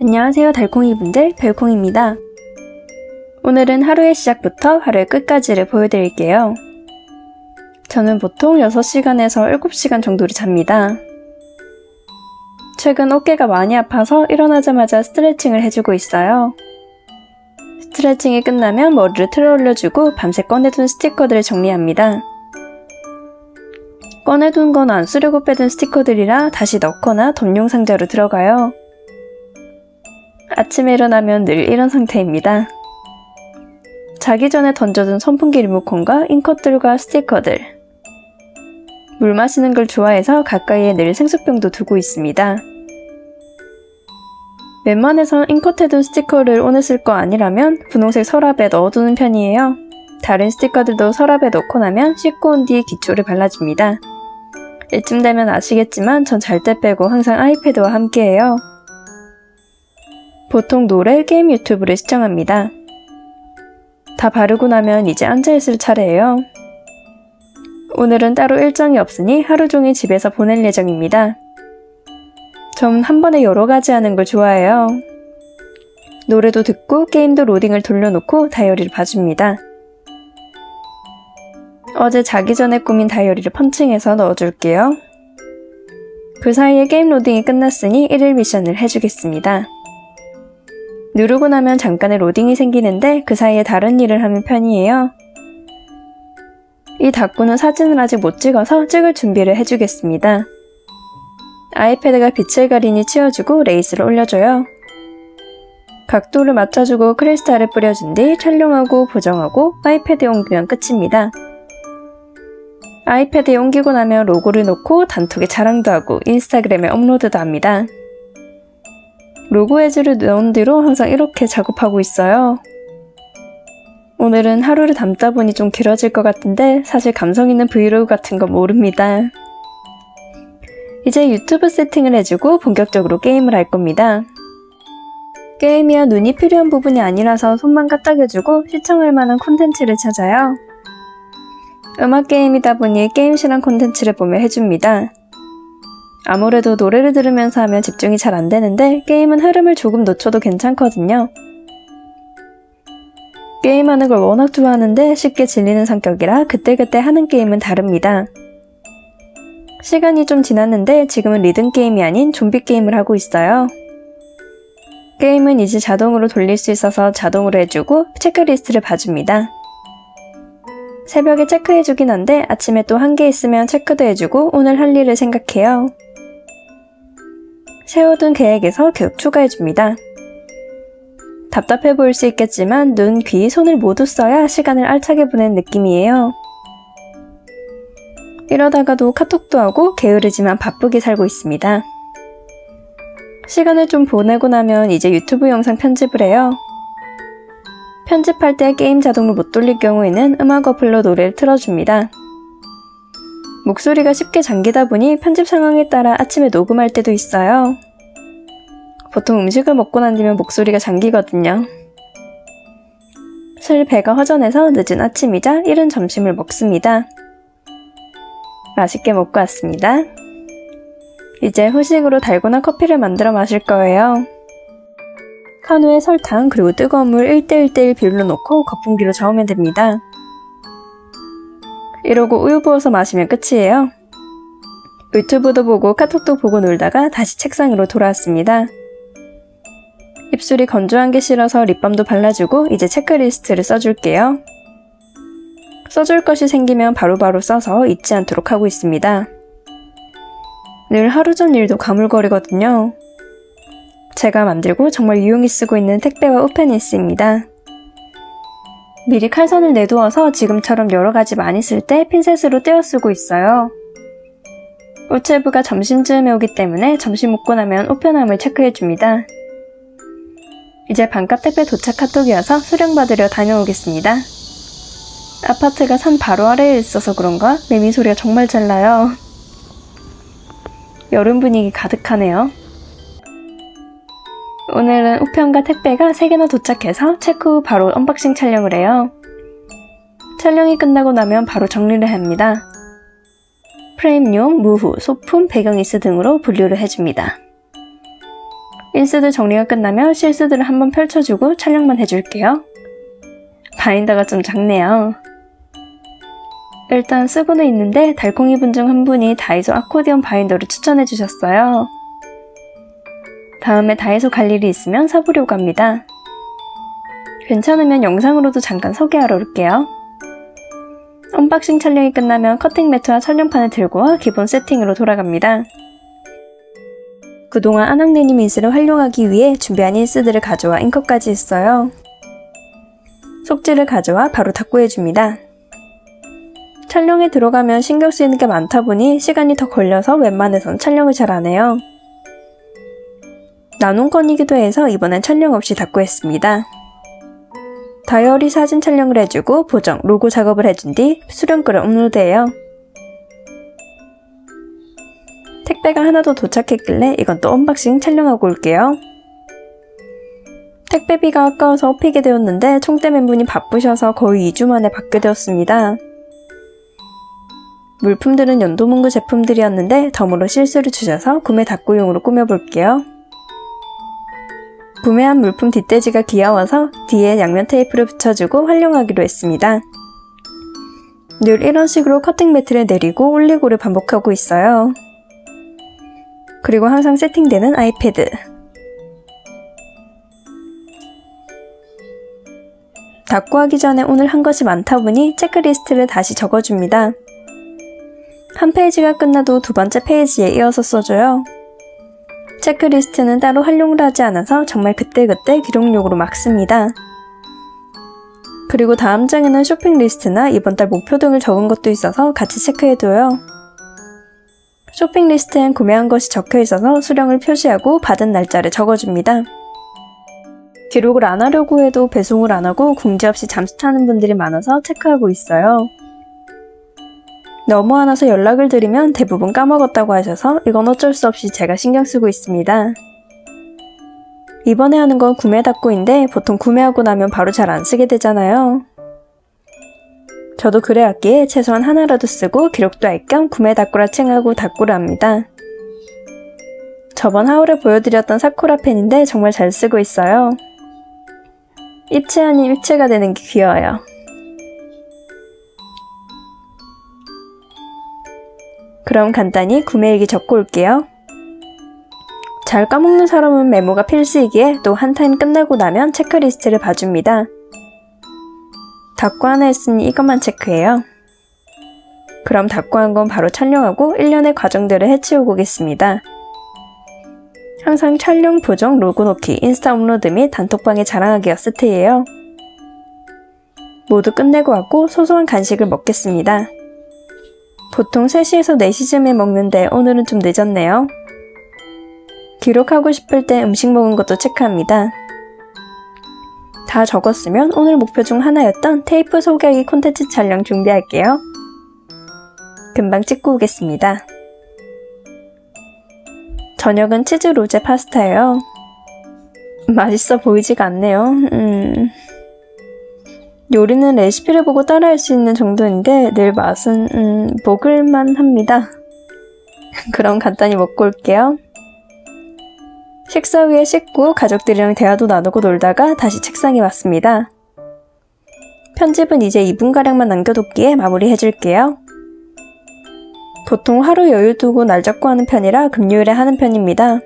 안녕하세요 달콩이분들, 별콩입니다. 오늘은 하루의 시작부터 하루의 끝까지를 보여드릴게요. 저는 보통 6시간에서 7시간 정도를 잡니다. 최근 어깨가 많이 아파서 일어나자마자 스트레칭을 해주고 있어요. 스트레칭이 끝나면 머리를 틀어 올려주고 밤새 꺼내둔 스티커들을 정리합니다. 꺼내둔 건 안 쓰려고 빼둔 스티커들이라 다시 넣거나 덤용 상자로 들어가요. 아침에 일어나면 늘 이런 상태입니다. 자기 전에 던져둔 선풍기 리모컨과 잉컷들과 스티커들. 물 마시는 걸 좋아해서 가까이에 늘 생수병도 두고 있습니다. 웬만해선 잉컷해둔 스티커를 오늘 쓸 거 아니라면 분홍색 서랍에 넣어두는 편이에요. 다른 스티커들도 서랍에 넣고 나면 씻고 온 뒤 기초를 발라줍니다. 이쯤 되면 아시겠지만 전 잘 때 빼고 항상 아이패드와 함께해요. 보통 노래, 게임 유튜브를 시청합니다. 다 바르고 나면 이제 앉아있을 차례예요. 오늘은 따로 일정이 없으니 하루 종일 집에서 보낼 예정입니다. 전 한 번에 여러 가지 하는 걸 좋아해요. 노래도 듣고 게임도 로딩을 돌려놓고 다이어리를 봐줍니다. 어제 자기 전에 꾸민 다이어리를 펀칭해서 넣어줄게요. 그 사이에 게임 로딩이 끝났으니 1일 미션을 해주겠습니다. 누르고 나면 잠깐의 로딩이 생기는데 그 사이에 다른 일을 하는 편이에요. 이 닭구는 사진을 아직 못 찍어서 찍을 준비를 해주겠습니다. 아이패드가 빛을 가리니 치워주고 레이스를 올려줘요. 각도를 맞춰주고 크리스탈을 뿌려준 뒤 촬영하고 보정하고 아이패드에 옮기면 끝입니다. 아이패드에 옮기고 나면 로고를 넣고 단톡에 자랑도 하고 인스타그램에 업로드도 합니다. 로고 해지를 넣은 뒤로 항상 이렇게 작업하고 있어요. 오늘은 하루를 담다 보니 좀 길어질 것 같은데 사실 감성 있는 브이로그 같은 거 모릅니다. 이제 유튜브 세팅을 해주고 본격적으로 게임을 할 겁니다. 게임이야 눈이 필요한 부분이 아니라서 손만 까딱여주고 시청할 만한 콘텐츠를 찾아요. 음악 게임이다 보니 게임 실험 콘텐츠를 보며 해줍니다. 아무래도 노래를 들으면서 하면 집중이 잘 안 되는데 게임은 흐름을 조금 놓쳐도 괜찮거든요. 게임하는 걸 워낙 좋아하는데 쉽게 질리는 성격이라 그때그때 하는 게임은 다릅니다. 시간이 좀 지났는데 지금은 리듬 게임이 아닌 좀비 게임을 하고 있어요. 게임은 이제 자동으로 돌릴 수 있어서 자동으로 해주고 체크리스트를 봐줍니다. 새벽에 체크해주긴 한데 아침에 또 한 개 있으면 체크도 해주고 오늘 할 일을 생각해요. 세워둔 계획에서 계속 추가해줍니다. 답답해 보일 수 있겠지만 눈, 귀, 손을 모두 써야 시간을 알차게 보내는 느낌이에요. 이러다가도 카톡도 하고 게으르지만 바쁘게 살고 있습니다. 시간을 좀 보내고 나면 이제 유튜브 영상 편집을 해요. 편집할 때 게임 자동으로 못 돌릴 경우에는 음악 어플로 노래를 틀어줍니다. 목소리가 쉽게 잠기다 보니 편집 상황에 따라 아침에 녹음할 때도 있어요. 보통 음식을 먹고 난 뒤면 목소리가 잠기거든요. 슬 배가 허전해서 늦은 아침이자 이른 점심을 먹습니다. 맛있게 먹고 왔습니다. 이제 후식으로 달고나 커피를 만들어 마실 거예요. 카누에 설탕 그리고 뜨거운 물 1대1대1 비율로 넣고 거품기로 저으면 됩니다. 이러고 우유 부어서 마시면 끝이에요. 유튜브도 보고 카톡도 보고 놀다가 다시 책상으로 돌아왔습니다. 입술이 건조한 게 싫어서 립밤도 발라주고 이제 체크리스트를 써줄게요. 써줄 것이 생기면 바로바로 써서 잊지 않도록 하고 있습니다. 늘 하루 전 일도 가물거리거든요. 제가 만들고 정말 유용히 쓰고 있는 택배와 우펜인스입니다. 미리 칼선을 내두어서 지금처럼 여러가지 많이 쓸 때 핀셋으로 떼어 쓰고 있어요. 우체부가 점심쯤에 오기 때문에 점심 먹고 나면 우편함을 체크해줍니다. 이제 반값 택배 도착 카톡이어서 수령받으려 다녀오겠습니다. 아파트가 산 바로 아래에 있어서 그런가 매미 소리가 정말 잘 나요. 여름 분위기 가득하네요. 오늘은 우편과 택배가 3개나 도착해서 체크 후 바로 언박싱 촬영을 해요. 촬영이 끝나고 나면 바로 정리를 합니다. 프레임용, 무후, 소품, 배경이스 등으로 분류를 해줍니다. 인스들 정리가 끝나면 실스들을 한번 펼쳐주고 촬영만 해줄게요. 바인더가 좀 작네요. 일단 쓰고는 있는데 달콩이 분 중 한 분이 다이소 아코디언 바인더를 추천해 주셨어요. 다음에 다이소 갈 일이 있으면 사보려고 합니다. 괜찮으면 영상으로도 잠깐 소개하러 올게요. 언박싱 촬영이 끝나면 커팅 매트와 촬영판을 들고 와 기본 세팅으로 돌아갑니다. 그동안 아낙네님 인스를 활용하기 위해 준비한 인스들을 가져와 잉커까지 했어요. 속지를 가져와 바로 닦고해줍니다. 촬영에 들어가면 신경 쓰이는 게 많다 보니 시간이 더 걸려서 웬만해선 촬영을 잘 안 해요. 나눈 건이기도 해서 이번엔 촬영 없이 닦고했습니다. 다이어리 사진 촬영을 해주고 보정, 로고 작업을 해준 뒤 수령글을 업로드해요. 택배가 하나 더 도착했길래 이건 또 언박싱 촬영하고 올게요. 택배비가 아까워서 업히게 되었는데 총대맨분이 바쁘셔서 거의 2주 만에 받게 되었습니다. 물품들은 연도문구 제품들이었는데 덤으로 실수를 주셔서 구매 닦고용으로 꾸며볼게요. 구매한 물품 뒷돼지가 귀여워서 뒤에 양면 테이프를 붙여주고 활용하기로 했습니다. 늘 이런 식으로 커팅 매트를 내리고 올리고를 반복하고 있어요. 그리고 항상 세팅되는 아이패드. 닦고 하기 전에 오늘 한 것이 많다 보니 체크리스트를 다시 적어줍니다. 한 페이지가 끝나도 두 번째 페이지에 이어서 써줘요. 체크리스트는 따로 활용을 하지 않아서 정말 그때그때 기록용으로 막 씁니다. 그리고 다음 장에는 쇼핑 리스트나 이번 달 목표 등을 적은 것도 있어서 같이 체크해둬요. 쇼핑 리스트엔 구매한 것이 적혀 있어서 수령을 표시하고 받은 날짜를 적어줍니다. 기록을 안 하려고 해도 배송을 안 하고 궁지 없이 잠수 타는 분들이 많아서 체크하고 있어요. 너무 안 와서 연락을 드리면 대부분 까먹었다고 하셔서 이건 어쩔 수 없이 제가 신경 쓰고 있습니다. 이번에 하는 건 구매 닦고인데 보통 구매하고 나면 바로 잘 안 쓰게 되잖아요. 저도 그래왔기에 최소한 하나라도 쓰고 기록도 할 겸 구매 닦고라 칭하고 닦고를 합니다. 저번 하울에 보여드렸던 사쿠라 펜인데 정말 잘 쓰고 있어요. 입체 아닌 입체가 되는 게 귀여워요. 그럼 간단히 구매일기 적고 올게요. 잘 까먹는 사람은 메모가 필수이기에 또 한 타임 끝나고 나면 체크리스트를 봐줍니다. 닦고 하나 했으니 이것만 체크해요. 그럼 닦고 한 건 바로 촬영하고 1년의 과정들을 해치우고 오겠습니다. 항상 촬영, 보정, 로고 넣기, 인스타 업로드 및 단톡방에 자랑하기가 세트예요. 모두 끝내고 왔고 소소한 간식을 먹겠습니다. 보통 3시에서 4시쯤에 먹는데 오늘은 좀 늦었네요. 기록하고 싶을 때 음식 먹은 것도 체크합니다. 다 적었으면 오늘 목표 중 하나였던 테이프 소개하기 콘텐츠 촬영 준비할게요. 금방 찍고 오겠습니다. 저녁은 치즈 로제 파스타예요. 맛있어 보이지가 않네요. 요리는 레시피를 보고 따라할 수 있는 정도인데 늘 맛은 먹을만 합니다. 그럼 간단히 먹고 올게요. 식사 후에 씻고 가족들이랑 대화도 나누고 놀다가 다시 책상에 왔습니다. 편집은 이제 2분가량만 남겨뒀기에 마무리해줄게요. 보통 하루 여유 두고 날 잡고 하는 편이라 금요일에 하는 편입니다.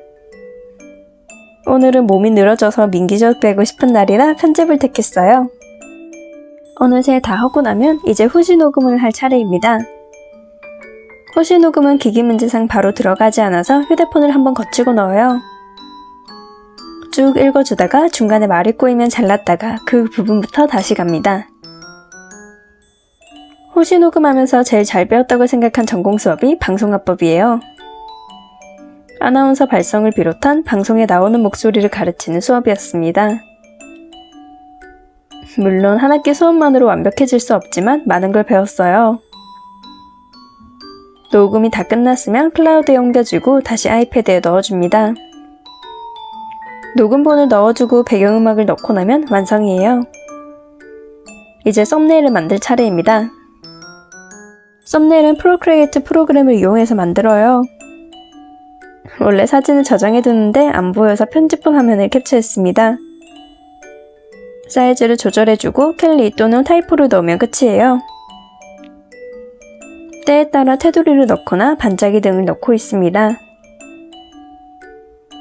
오늘은 몸이 늘어져서 민기적 빼고 싶은 날이라 편집을 택했어요. 어느새 다 하고 나면 이제 후시 녹음을 할 차례입니다. 후시 녹음은 기기 문제상 바로 들어가지 않아서 휴대폰을 한번 거치고 넣어요. 쭉 읽어주다가 중간에 말이 꼬이면 잘랐다가 그 부분부터 다시 갑니다. 후시 녹음하면서 제일 잘 배웠다고 생각한 전공 수업이 방송화법이에요. 아나운서 발성을 비롯한 방송에 나오는 목소리를 가르치는 수업이었습니다. 물론 한 학기 수업만으로 완벽해질 수 없지만 많은 걸 배웠어요. 녹음이 다 끝났으면 클라우드에 옮겨주고 다시 아이패드에 넣어줍니다. 녹음본을 넣어주고 배경음악을 넣고 나면 완성이에요. 이제 썸네일을 만들 차례입니다. 썸네일은 프로크리에이트 프로그램을 이용해서 만들어요. 원래 사진을 저장해두는데 안 보여서 편집본 화면을 캡처했습니다. 사이즈를 조절해주고 캘리 또는 타이포를 넣으면 끝이에요. 때에 따라 테두리를 넣거나 반짝이 등을 넣고 있습니다.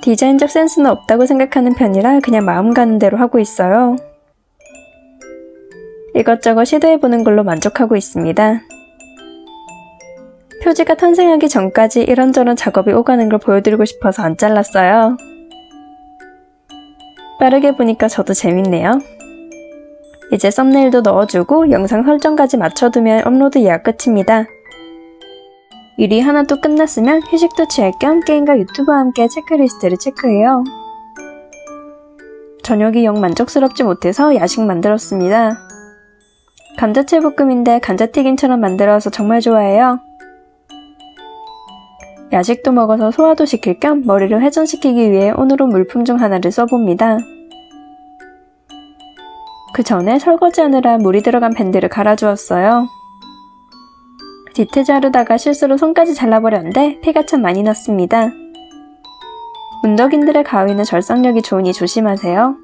디자인적 센스는 없다고 생각하는 편이라 그냥 마음 가는 대로 하고 있어요. 이것저것 시도해보는 걸로 만족하고 있습니다. 표지가 탄생하기 전까지 이런저런 작업이 오가는 걸 보여드리고 싶어서 안 잘랐어요. 빠르게 보니까 저도 재밌네요. 이제 썸네일도 넣어주고 영상 설정까지 맞춰두면 업로드 예약 끝입니다. 일이 하나도 끝났으면 휴식도 취할 겸 게임과 유튜브와 함께 체크리스트를 체크해요. 저녁이 영 만족스럽지 못해서 야식 만들었습니다. 감자채 볶음인데 감자튀김처럼 만들어서 정말 좋아해요. 야식도 먹어서 소화도 시킬 겸 머리를 회전시키기 위해 오늘은 물품 중 하나를 써봅니다. 그 전에 설거지하느라 물이 들어간 밴드를 갈아주었어요. 디테 자르다가 실수로 손까지 잘라버렸는데 피가 참 많이 났습니다. 문덕인들의 가위는 절삭력이 좋으니 조심하세요.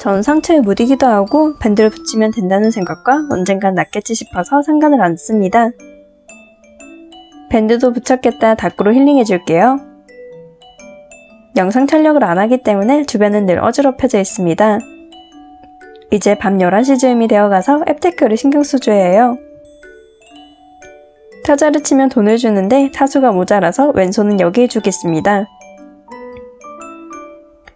전 상처에 묻이기도 하고 밴드를 붙이면 된다는 생각과 언젠간 낫겠지 싶어서 상관을 안 씁니다. 밴드도 붙였겠다 닦으로 힐링해줄게요. 영상 촬영을 안 하기 때문에 주변은 늘 어지럽혀져 있습니다. 이제 밤 11시 즈음이 되어가서 앱테크를 신경 써줘야 해요. 타자를 치면 돈을 주는데 타수가 모자라서 왼손은 여기에 주겠습니다.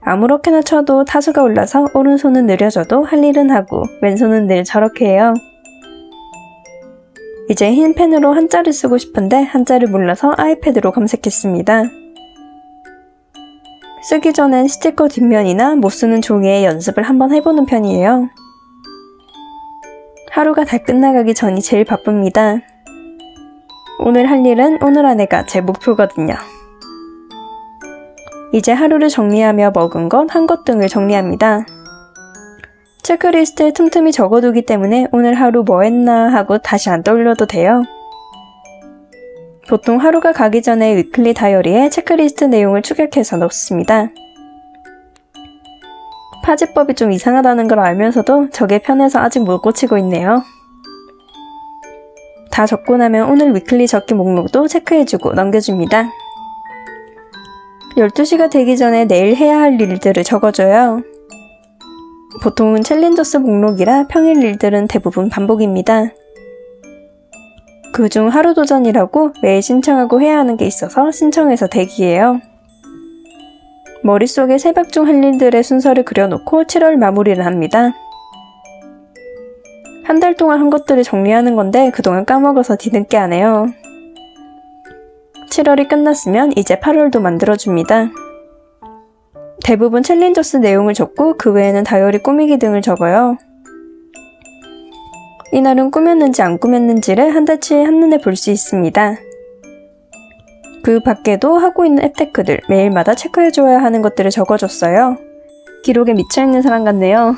아무렇게나 쳐도 타수가 올라서 오른손은 느려져도 할 일은 하고 왼손은 늘 저렇게 해요. 이제 흰 펜으로 한자를 쓰고 싶은데 한자를 몰라서 아이패드로 검색했습니다. 쓰기 전엔 스티커 뒷면이나 못 쓰는 종이에 연습을 한번 해보는 편이에요. 하루가 다 끝나가기 전이 제일 바쁩니다. 오늘 할 일은 오늘 안에가 제 목표거든요. 이제 하루를 정리하며 먹은 것, 한 것 등을 정리합니다. 체크리스트에 틈틈이 적어두기 때문에 오늘 하루 뭐 했나 하고 다시 안 떠올려도 돼요. 보통 하루가 가기 전에 위클리 다이어리에 체크리스트 내용을 축약해서 넣습니다. 파지법이 좀 이상하다는 걸 알면서도 저게 편해서 아직 못 고치고 있네요. 다 적고 나면 오늘 위클리 적기 목록도 체크해주고 넘겨줍니다. 12시가 되기 전에 내일 해야 할 일들을 적어줘요. 보통은 챌린저스 목록이라 평일 일들은 대부분 반복입니다. 그중 하루 도전이라고 매일 신청하고 해야 하는 게 있어서 신청해서 대기해요. 머릿속에 새벽 중 할 일들의 순서를 그려놓고 7월 마무리를 합니다. 한 달 동안 한 것들을 정리하는 건데 그동안 까먹어서 뒤늦게 안 해요. 7월이 끝났으면 이제 8월도 만들어줍니다. 대부분 챌린저스 내용을 적고 그 외에는 다이어리 꾸미기 등을 적어요. 이날은 꾸몄는지 안 꾸몄는지를 한 달치 한눈에 볼 수 있습니다. 그 밖에도 하고 있는 앱테크들 매일마다 체크해줘야 하는 것들을 적어줬어요. 기록에 미쳐있는 사람 같네요.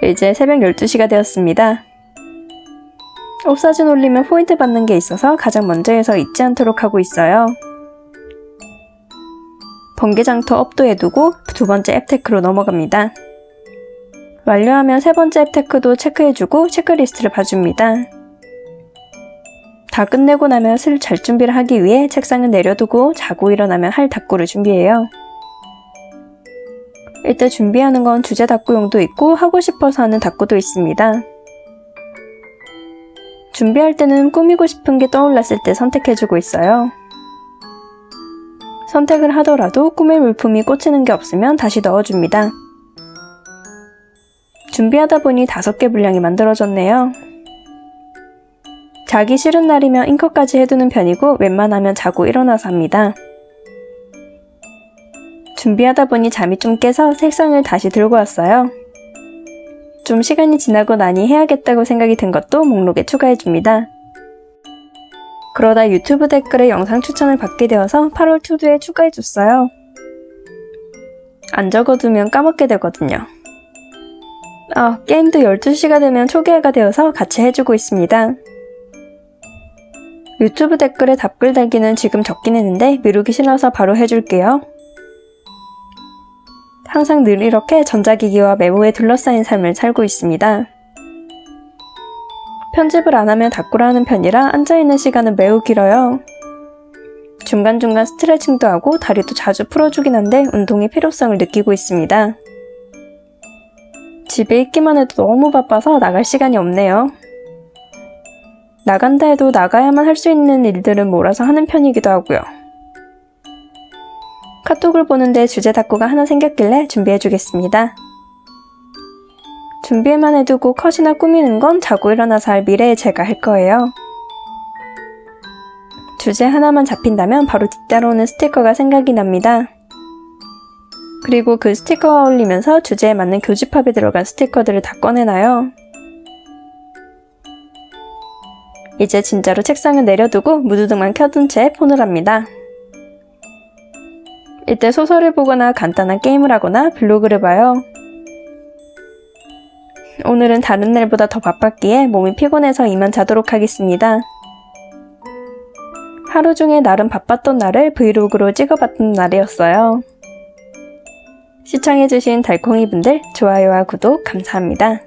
이제 새벽 12시가 되었습니다. 옷사진 올리면 포인트 받는 게 있어서 가장 먼저 해서 잊지 않도록 하고 있어요. 번개장터 업도해두고 두 번째 앱테크로 넘어갑니다. 완료하면 세 번째 앱테크도 체크해주고 체크리스트를 봐줍니다. 다 끝내고 나면 슬 잘 준비를 하기 위해 책상을 내려두고 자고 일어나면 할 닦고를 준비해요. 이때 준비하는 건 주제 닦고용도 있고 하고 싶어서 하는 닦고도 있습니다. 준비할 때는 꾸미고 싶은 게 떠올랐을 때 선택해주고 있어요. 선택을 하더라도 꾸밀 물품이 꽂히는 게 없으면 다시 넣어줍니다. 준비하다 보니 5개 분량이 만들어졌네요. 자기 싫은 날이면 잉커까지 해두는 편이고 웬만하면 자고 일어나서 합니다. 준비하다 보니 잠이 좀 깨서 색상을 다시 들고 왔어요. 좀 시간이 지나고 나니 해야겠다고 생각이 든 것도 목록에 추가해줍니다. 그러다 유튜브 댓글에 영상 추천을 받게 되어서 8월 투두에 추가해줬어요. 안 적어두면 까먹게 되거든요. 게임도 12시가 되면 초기화가 되어서 같이 해주고 있습니다. 유튜브 댓글에 답글 달기는 지금 적긴 했는데 미루기 싫어서 바로 해줄게요. 항상 늘 이렇게 전자기기와 메모에 둘러싸인 삶을 살고 있습니다. 편집을 안 하면 닫고라 하는 편이라 앉아있는 시간은 매우 길어요. 중간중간 스트레칭도 하고 다리도 자주 풀어주긴 한데 운동의 필요성을 느끼고 있습니다. 집에 있기만 해도 너무 바빠서 나갈 시간이 없네요. 나간다 해도 나가야만 할 수 있는 일들은 몰아서 하는 편이기도 하고요. 카톡을 보는데 주제 닫고가 하나 생겼길래 준비해주겠습니다. 준비만 해두고 컷이나 꾸미는 건 자고 일어나서 할 미래에 제가 할 거예요. 주제 하나만 잡힌다면 바로 뒤따라오는 스티커가 생각이 납니다. 그리고 그 스티커가 어울리면서 주제에 맞는 교집합이 들어간 스티커들을 다 꺼내놔요. 이제 진짜로 책상을 내려두고 무드등만 켜둔 채 폰을 합니다. 이때 소설을 보거나 간단한 게임을 하거나 블로그를 봐요. 오늘은 다른 날보다 더 바빴기에 몸이 피곤해서 이만 자도록 하겠습니다. 하루 중에 나름 바빴던 날을 브이로그로 찍어봤던 날이었어요. 시청해주신 달콩이분들 좋아요와 구독 감사합니다.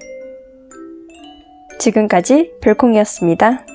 지금까지 별콩이었습니다.